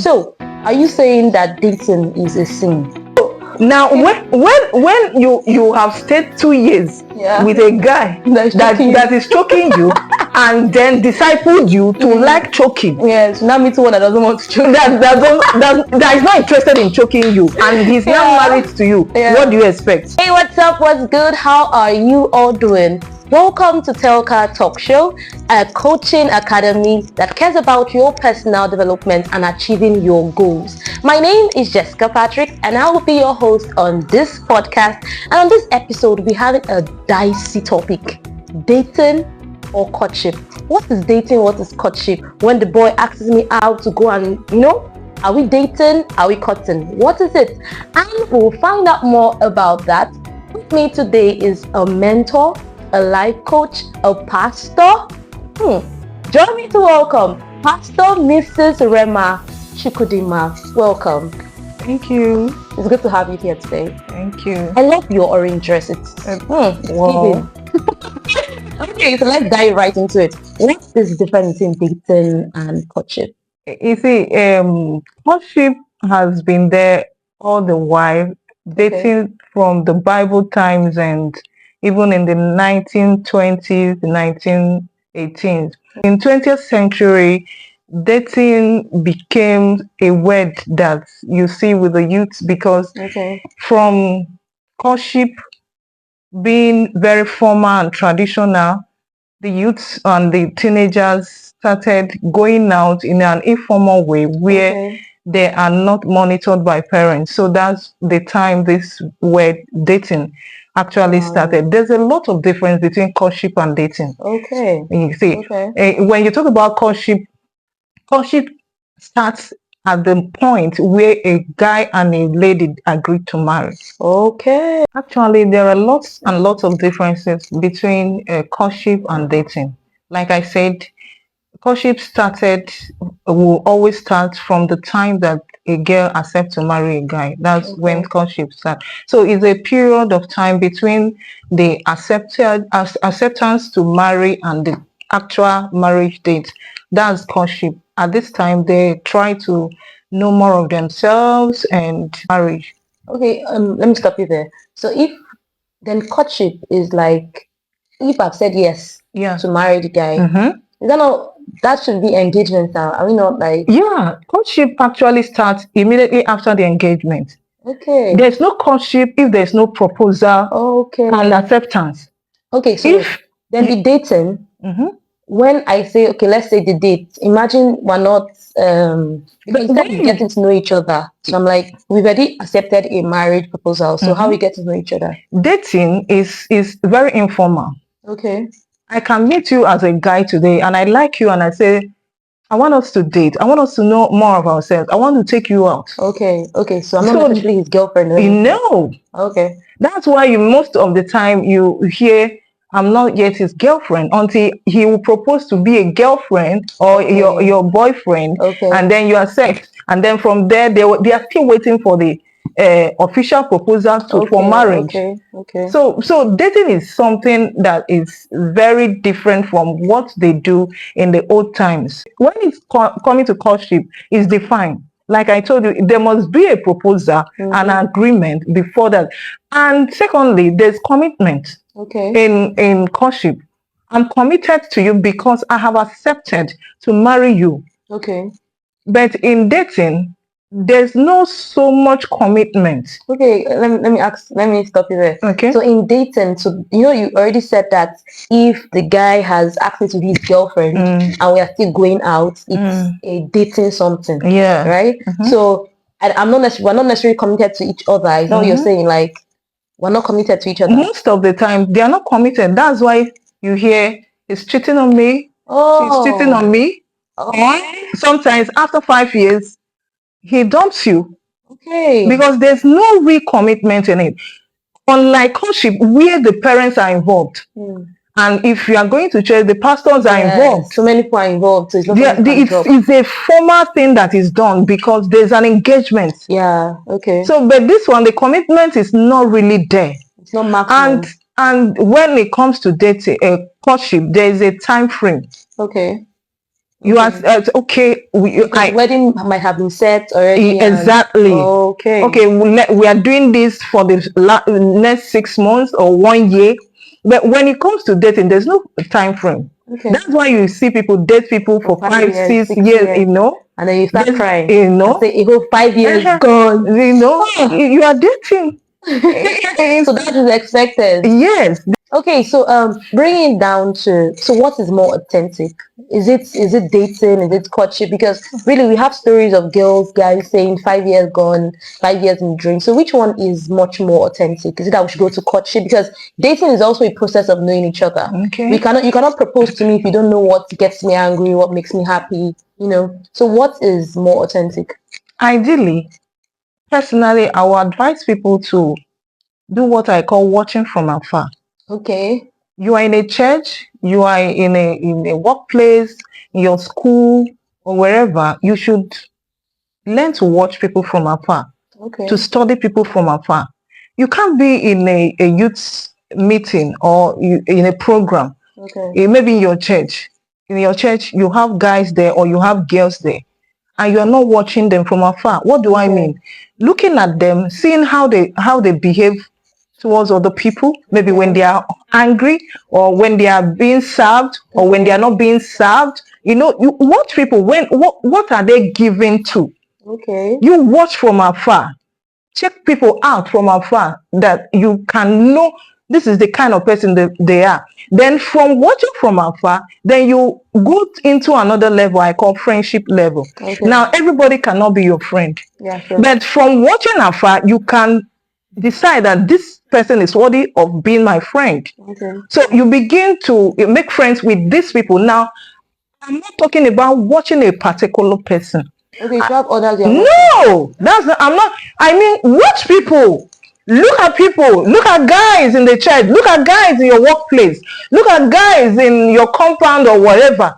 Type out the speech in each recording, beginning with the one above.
So, are you saying that dating is a sin? Now, when you have stayed 2 years with a guy that is choking you, and then discipled you to like choking. Yes, now meet one that doesn't want to choke. That is not interested in choking you, and he's now married to you. What do you expect? Hey, what's up? What's good? How are you all doing? Welcome to Telka Talk Show, a coaching academy that cares about your personal development and achieving your goals. My name is Jessica Patrick, and I will be your host on this podcast. And on this episode, we're having a dicey topic: dating or courtship. What is dating? What is courtship? When the boy asks me out to go and, are we dating? Are we courting? What is it? And we'll find out more about that. With me today is a mentor, a life coach, a pastor. Join me to welcome Pastor Mrs. Rema Chukudima. Welcome. Thank you. It's good to have you here today. Thank you. I love your orange dress. It's wow. Okay, so let's dive right into it. What is the difference in dating and courtship? You see, courtship has been there all the while. Dating from the Bible times and even in the 1920s, the 1918s. In 20th century, dating became a word that you see with the youth because from courtship being very formal and traditional, the youths and the teenagers started going out in an informal way where they are not monitored by parents. So that's the time this word dating actually started. There's a lot of difference between courtship and dating. You see, when you talk about courtship starts at the point where a guy and a lady agree to marry. Actually, there are lots and lots of differences between courtship and dating. Like I said, courtship will always start from the time that a girl accepts to marry a guy. That's when courtship starts. So it's a period of time between the acceptance to marry and the actual marriage date. That's courtship. At this time, they try to know more of themselves and marriage. Okay, let me stop you there. So then courtship is like, if I've said yes to marry the guy, that should be engagement now. Are we not like? Yeah, courtship actually starts immediately after the engagement. There's no courtship if there's no proposal and acceptance. So then the dating, when I say, let's say the date, imagine we're not, because we're getting to know each other. So I'm like, we've already accepted a marriage proposal. So how we get to know each other? Dating is very informal. I can meet you as a guy today and I like you and I say, I want us to date. I want us to know more of ourselves. I want to take you out. So I'm not necessarily his girlfriend. No. That's why most of the time you hear, I'm not yet his girlfriend, until he will propose to be a girlfriend or your boyfriend, and then you accept. And then from there, they are still waiting for the official proposal for marriage. So dating is something that is very different from what they do in the old times. When it's coming to courtship, it's defined. Like I told you, there must be a proposal, an agreement before that. And secondly, there's commitment in courtship. I'm committed to you because I have accepted to marry you. But in dating, there's no so much commitment. Let me stop you there. So in dating, you already said that if the guy has asked me to be his girlfriend and we are still going out, it's a dating something. Right? So we're not necessarily committed to each other. Is that what you're saying? Like, we're not committed to each other. Most of the time, they are not committed. That's why you hear he's cheating on me. She's cheating on me. Sometimes after 5 years, he dumps you. Because there's no real commitment in it. Unlike courtship, where the parents are involved. And if you are going to church, the pastors are involved. So many people are involved. So it's not it's a formal thing that is done because there's an engagement. So, but this one, the commitment is not really there. It's not maximum. And when it comes to dating, courtship, there is a time frame. You are okay. Wedding might have been set already. Exactly. Okay. We are doing this for the next 6 months or 1 year. But when it comes to dating, there's no time frame. That's why you see people date people for 5, 6 years, you know. And then you start crying. You know. Say, a whole 5 years gone. You know, you are dating. So that is expected. Yes. Okay, so bringing it down to, so what is more authentic? Is it dating? Is it courtship? Because really we have stories of guys saying 5 years gone, 5 years in drink. So which one is much more authentic? Is it that we should go to courtship? Because dating is also a process of knowing each other. Okay. You cannot propose to me if you don't know what gets me angry, what makes me happy, you know. So what is more authentic? Ideally, personally, I would advise people to do what I call watching from afar. Okay. You are in a church, you are in a workplace, in your school, or wherever. You should learn to watch people from afar. Okay. To study people from afar. You can't be in a youth meeting or in a program. Okay. Maybe in your church. In your church, you have guys there or you have girls there, and you are not watching them from afar. What do I mean? Looking at them, seeing how they behave towards other people, maybe when they are angry or when they are being served or when they are not being served. You know, you watch people what are they giving to? Okay. You watch from afar. Check people out from afar that you can know this is the kind of person that they are. Then from watching from afar, then you go into another level I call friendship level. Okay. Now, everybody cannot be your friend. Yeah, sure. But from watching afar, you can decide that this person is worthy of being my friend. Okay. So you begin to make friends with these people. Now, I'm not talking about watching a particular person. Okay, you have others. No, that's not, I'm not. I mean, watch people. Look at people. Look at guys in the church. Look at guys in your workplace. Look at guys in your compound or whatever.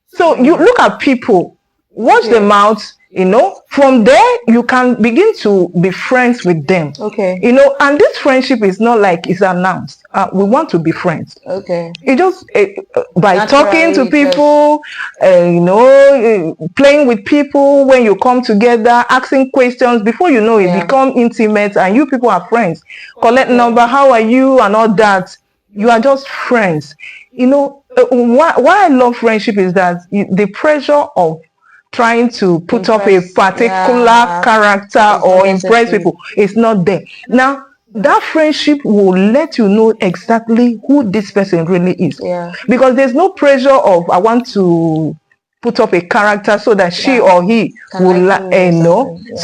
So you look at people. Watch them out. You know, from there you can begin to be friends with them. Okay. You know, and this friendship is not like it's announced. We want to be friends. Okay. It just by talking to people, you know, playing with people when you come together, asking questions. Before you know it, become intimate, and you people are friends. Collect number. How are you and all that. You are just friends. You know, why I love friendship is that the pressure of trying to put up a particular character or impress people is not there. Now, that friendship will let you know exactly who this person really is. Yeah. Because there's no pressure of I want to put up a character so that she or he will know. Yeah.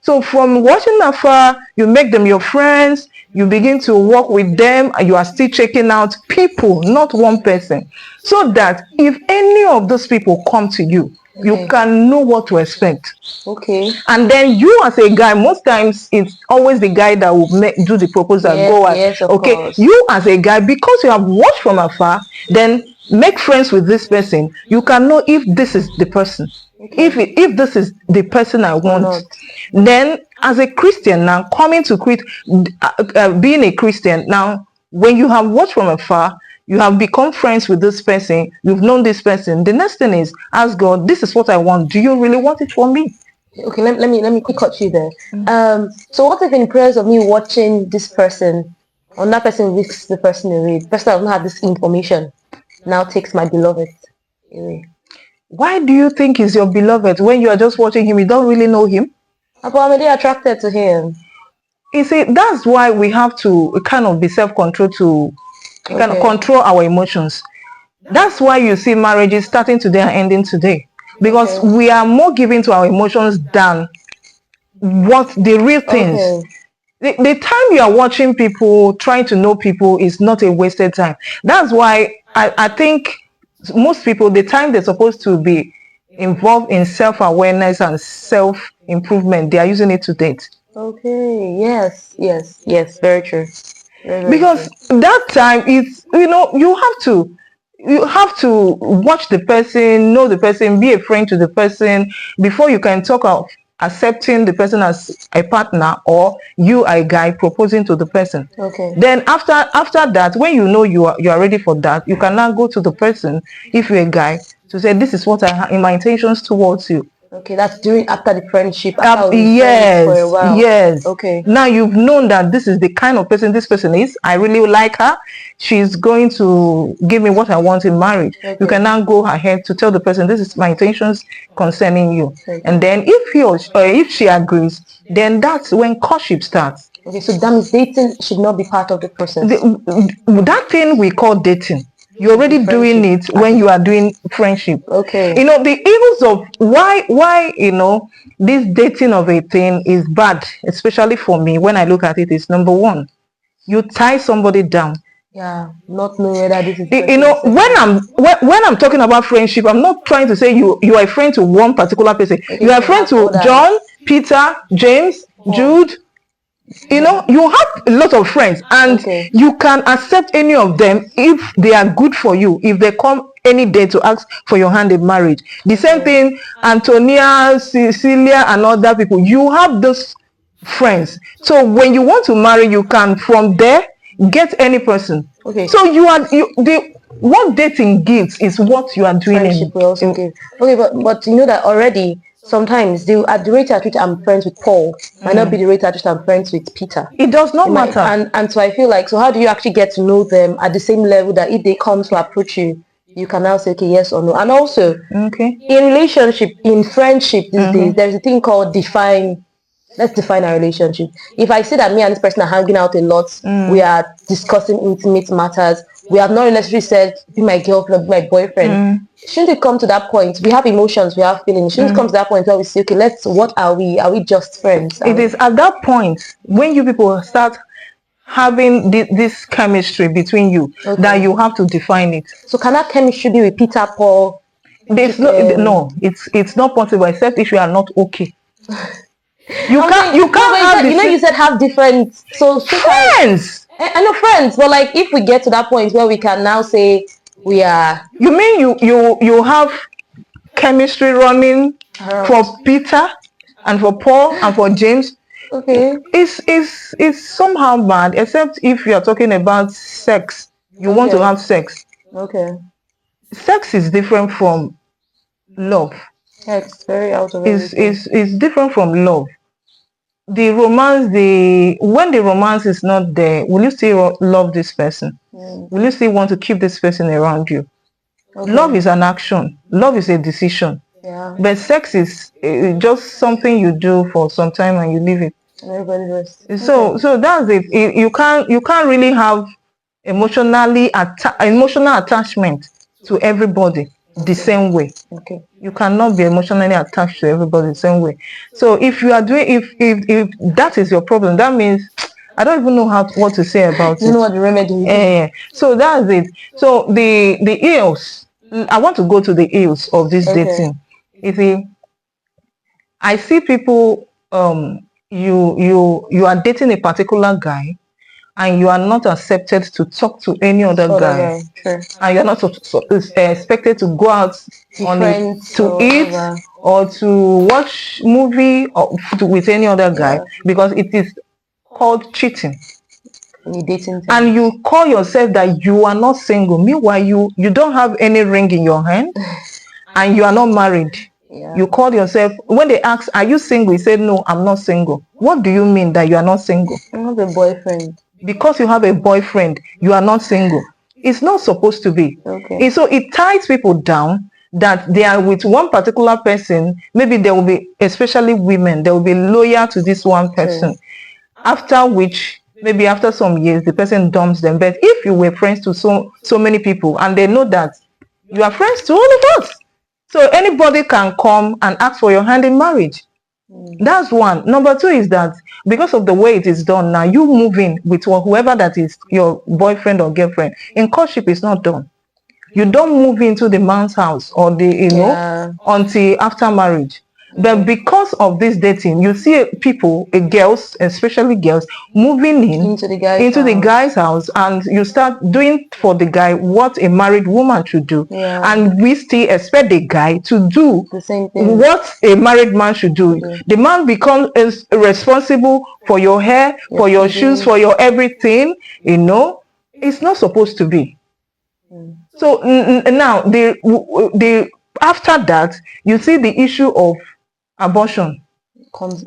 So from watching afar, you make them your friends. You begin to work with them, and you are still checking out people, not one person, so that if any of those people come to you, you can know what to expect. Okay. And then you as a guy, most times it's always the guy that will do the proposal. Yes, of course. You as a guy, because you have watched from afar, then make friends with this person. You can know if this is the person. Okay. If this is the person I want. Then as a Christian now, being a Christian now, when you have watched from afar, you have become friends with this person, you've known this person. The next thing is ask God, this is what I want. Do you really want it for me? Okay, let me cut you there. So what if in prayers of me watching this person, or that person risks the person away, the person doesn't have this information, now takes my beloved away? Why do you think he's your beloved when you are just watching him? You don't really know him? But I'm really attracted to him. You see, that's why we have to kind of be self-controlled to kind of control our emotions. That's why you see marriages starting today and ending today. Because we are more given to our emotions than what the real things. The time you are watching people, trying to know people is not a wasted time. That's why I think most people, the time they're supposed to be involved in self-awareness and self-improvement, they are using it to date. Okay, yes, very true. Very because true. That time is, you know, you have to watch the person, know the person, be a friend to the person before you can talk of accepting the person as a partner, or you a guy proposing to the person. Okay. Then after that, when you know you are ready for that, you can now go to the person, if you're a guy, to say this is what I have in my intentions towards you. Okay, that's during after the friendship. After Yes, for a while. yes. Okay. Now you've known that this is the kind of person this person is. I really like her. She's going to give me what I want in marriage. Okay. You can now go ahead to tell the person this is my intentions concerning you. Okay. And then if he or if she agrees, then that's when courtship starts. Okay, so that means dating should not be part of the process. That thing we call dating. You're already doing it when you are doing friendship. Okay. You know, the evils of why this dating of a thing is bad, especially for me when I look at it, is number one, you tie somebody down. Yeah, not knowing whether this is when I'm talking about friendship, I'm not trying to say you are a friend to one particular person. Okay, you are a friend to John, Peter, James, Jude. You know, you have a lot of friends, and you can accept any of them if they are good for you, if they come any day to ask for your hand in marriage. The same thing, Antonia, Cecilia, and other people, you have those friends. So when you want to marry, you can from there get any person. Okay. So what dating gives is what you are doing. Friendship will also give. Okay, but you know that already. Sometimes the rate at which I'm friends with Paul might not be the rate at which I'm friends with Peter. It does not matter. And so I feel like, so how do you actually get to know them at the same level that if they come to approach you, you can now say, okay, yes or no. And also, in relationship, in friendship these days, there's a thing called let's define our relationship. If I say that me and this person are hanging out a lot, we are discussing intimate matters, we have not necessarily said, be my girlfriend, be my boyfriend. Shouldn't it come to that point? We have emotions, we have feelings. Shouldn't it come to that point where we say, okay, what are we? Are we just friends? It is at that point when you people start having this chemistry between you that you have to define it. So can that chemistry be with Peter, Paul? No, it's not possible except if you are not okay. You can't have you said have different friends. I know friends, but like if we get to that point where we can now say we are. You mean you have chemistry running for Peter and for Paul and for James? Okay. It's somehow bad, except if you are talking about sex. You want to have sex. Okay. Sex is different from love. Yeah, it's very out of it's different from love. The romance, when the romance is not there, will you still love this person? Will you still want to keep this person around you? Love is an action. Love is a decision. Yeah. But sex is just something you do for some time and you leave it. And everybody rests. So that's it. You can't really have emotional attachment to everybody the same way. Okay. You cannot be emotionally attached to everybody the same way. So if you are doing, if that is your problem, that means I don't even know what to say about it. You know what the remedy is? So that's it. So the ills. I want to go to the ills of this dating. You see, I see people. You are dating a particular guy, and you are not accepted to talk to any other guy. Sure. And you're not expected to go out to eat or to watch movie with any other guy because it is called cheating. And you call yourself that you are not single. Meanwhile, you don't have any ring in your hand and you are not married. Yeah. You call yourself, when they ask, are you single? You say, no, I'm not single. What do you mean that you are not single? I have a boyfriend. Because you have a boyfriend, you are not single. It's not supposed to be. Okay. So it ties people down that they are with one particular person. Maybe there will be, especially women, they will be loyal to this one person. After which, maybe after some years, the person dumps them. But if you were friends to so many people and they know that you are friends to all of us, so anybody can come and ask for your hand in marriage. That's one. Number two is that because of the way it is done now, you move in with whoever that is your boyfriend or girlfriend. In courtship, it's not done. You don't move into the man's house or until after marriage. But because of this dating, you see people, girls, especially girls, moving into the guy's house, and you start doing for the guy what a married woman should do. Yeah. And we still expect the guy to do the same thing. What a married man should do. The man becomes responsible for your hair, for your shoes, for your everything. You know, it's not supposed to be. So now the After that, you see the issue of abortion comes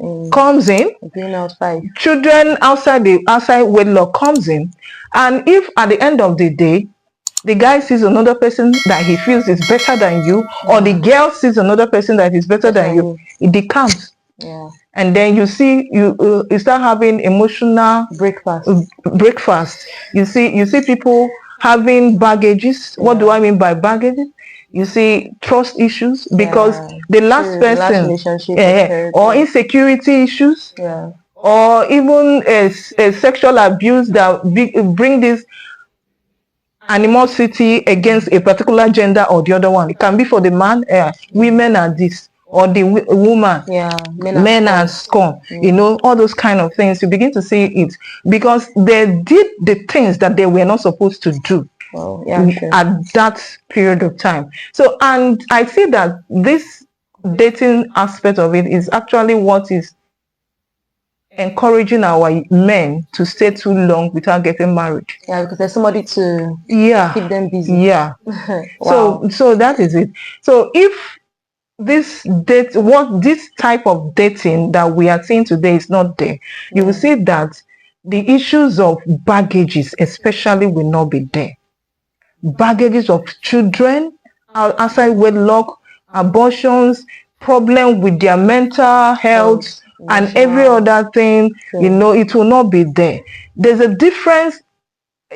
in. Being outside, children outside wedlock comes in, and if at the end of the day the guy sees another person that he feels is better than you, or the girl sees another person that is better than you, it decamps. And then you see you start having emotional breakfast. You see people having baggages. What do I mean by baggages? You see trust issues because the last person, or insecurity issues, or even a sexual abuse that bring this animosity against a particular gender or the other one. It can be for the man, women are this, or the woman, men are scorn. You know, all those kind of things. You begin to see it because they did the things that they were not supposed to do at that period of time. So, and I see that this dating aspect of it is actually what is encouraging our men to stay too long without getting married. Yeah, because there's somebody to keep them busy. Yeah. Wow. So that is it. So if this type of dating that we are seeing today is not there, you will see that the issues of baggages especially will not be there. Baggages of children outside wedlock, abortions, problem with their mental health, and every other thing, you know, it will not be there. There's a difference.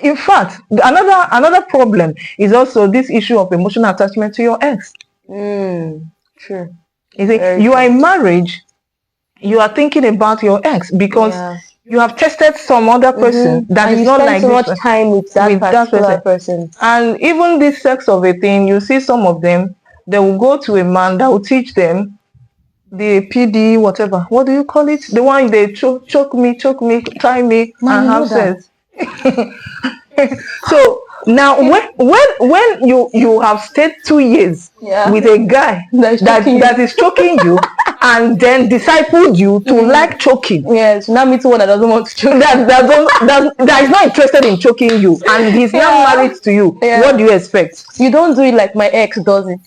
In fact, another problem is also this issue of emotional attachment to your ex. True. You see, you are in marriage, you are thinking about your ex because you have tested some other person that is not like so much time with that particular person. And even this sex of a thing, you see some of them, they will go to a man that will teach them the PD, whatever. What do you call it? The one they choke me, tie me, and have sex. So now, when you have stayed 2 years with a guy that is choking you, and then discipled you to like choking. Yes, now meet one that doesn't want to choke. That is not interested in choking you, and he's now married to you. What do you expect? You don't do it like my ex does it.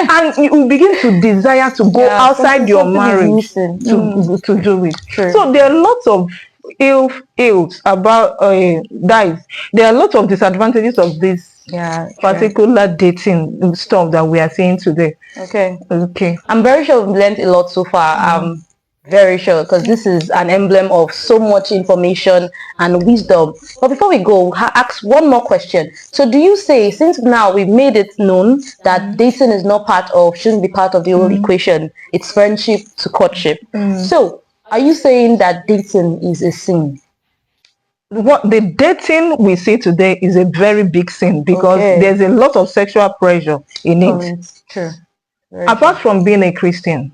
And you begin to desire to go outside your marriage to do it. So there are lots of ills about that. There are lots of disadvantages of this particular dating stuff that we are seeing today. Okay. I'm very sure we've learned a lot so far. I'm very sure, because this is an emblem of so much information and wisdom. But before we go, ask one more question. So do you say, since now we've made it known that dating is not shouldn't be part of the whole equation, it's friendship to courtship. So are you saying that dating is a sin? What the dating we see today is a very big sin because there's a lot of sexual pressure in it. True. Apart from being a Christian,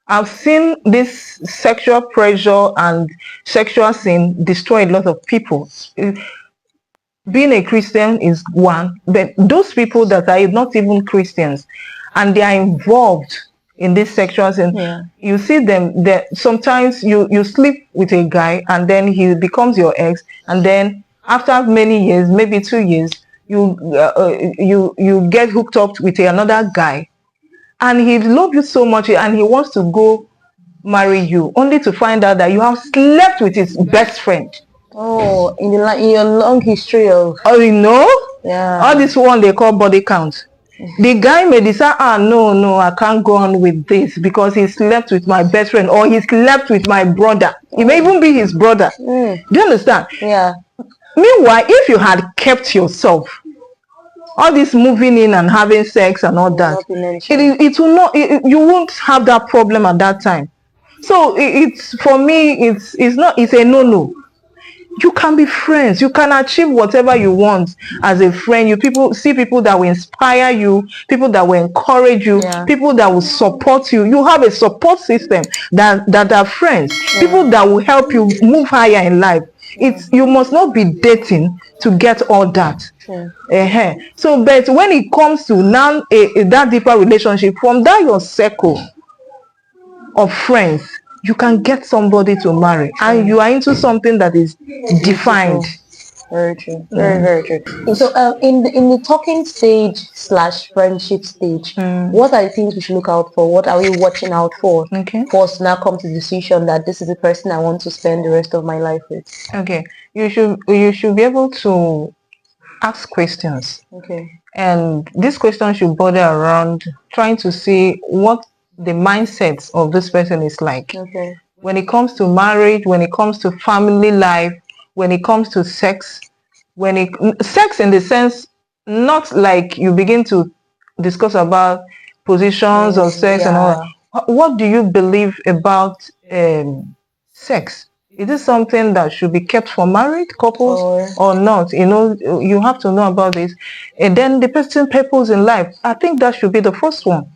I've seen this sexual pressure and sexual sin destroy a lot of people. Being a Christian is one, but those people that are not even Christians and they are involved in this sexual sin, you see them that sometimes you sleep with a guy and then he becomes your ex, and then after many years, maybe 2 years, you get hooked up with another guy, and he loves you so much and he wants to go marry you, only to find out that you have slept with his best friend. Oh, in your long history of all this one they call body count. The guy may decide, no, I can't go on with this because he slept with my best friend, or he slept with my brother. It may even be his brother. Do you understand? Yeah. Meanwhile, if you had kept yourself, all this moving in and having sex and all that, it will not. You won't have that problem at that time. So it's for me, it's a no. You can be friends. You can achieve whatever you want as a friend. See people that will inspire you, people that will encourage you, people that will support you. You have a support system that are friends, people that will help you move higher in life. You must not be dating to get all that. So, but when it comes to now that deeper relationship, from that your circle of friends, you can get somebody to marry, and you are into something that is defined. Very true. Very true. So in the talking stage / friendship stage, what are the things we should look out for? What are we watching out for? Okay. For us to now come to the decision that this is the person I want to spend the rest of my life with. Okay. You should be able to ask questions. Okay. And this question should border around trying to see what the mindset of this person is like. Okay. When it comes to marriage, when it comes to family life, when it comes to sex, sex in the sense, not like you begin to discuss about positions of sex and all that. What do you believe about sex? Is this something that should be kept for married couples or not? You know, you have to know about this. And then the person's purpose in life, I think that should be the first one.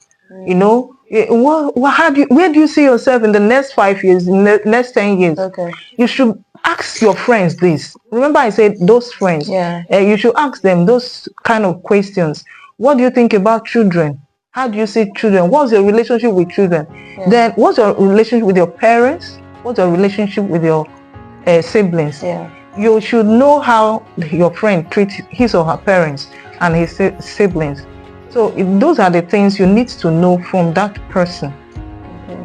You know, where do you see yourself in the next 5 years, in the next 10 years? Okay. You should ask your friends this. Remember I said those friends. Yeah. You should ask them those kind of questions. What do you think about children? How do you see children? What's your relationship with children? Yeah. Then what's your relationship with your parents? What's your relationship with your siblings? Yeah. You should know how your friend treats his or her parents and his siblings. So those are the things you need to know from that person.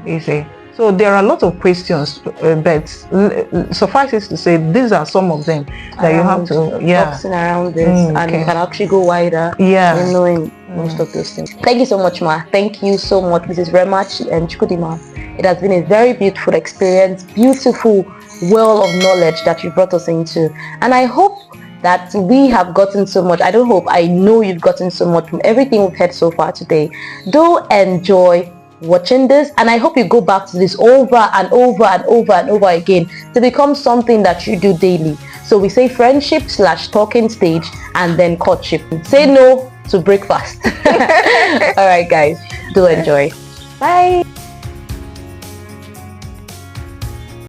You see. So there are a lot of questions, but suffice it to say, these are some of them that you have to, focusing around this, and you can actually go wider in knowing most of those things. Thank you so much, Ma. Thank you so much, Mrs. Remach and Chukudima. It has been a very beautiful experience, beautiful well of knowledge that you brought us into, and I hope that we have gotten so much. I don't hope, I know you've gotten so much from everything we've heard so far today. Do enjoy watching this, and I hope you go back to this over and over and over and over again to become something that you do daily. So we say friendship / talking stage, and then courtship. Say no to breakfast. All right guys, do enjoy. Bye.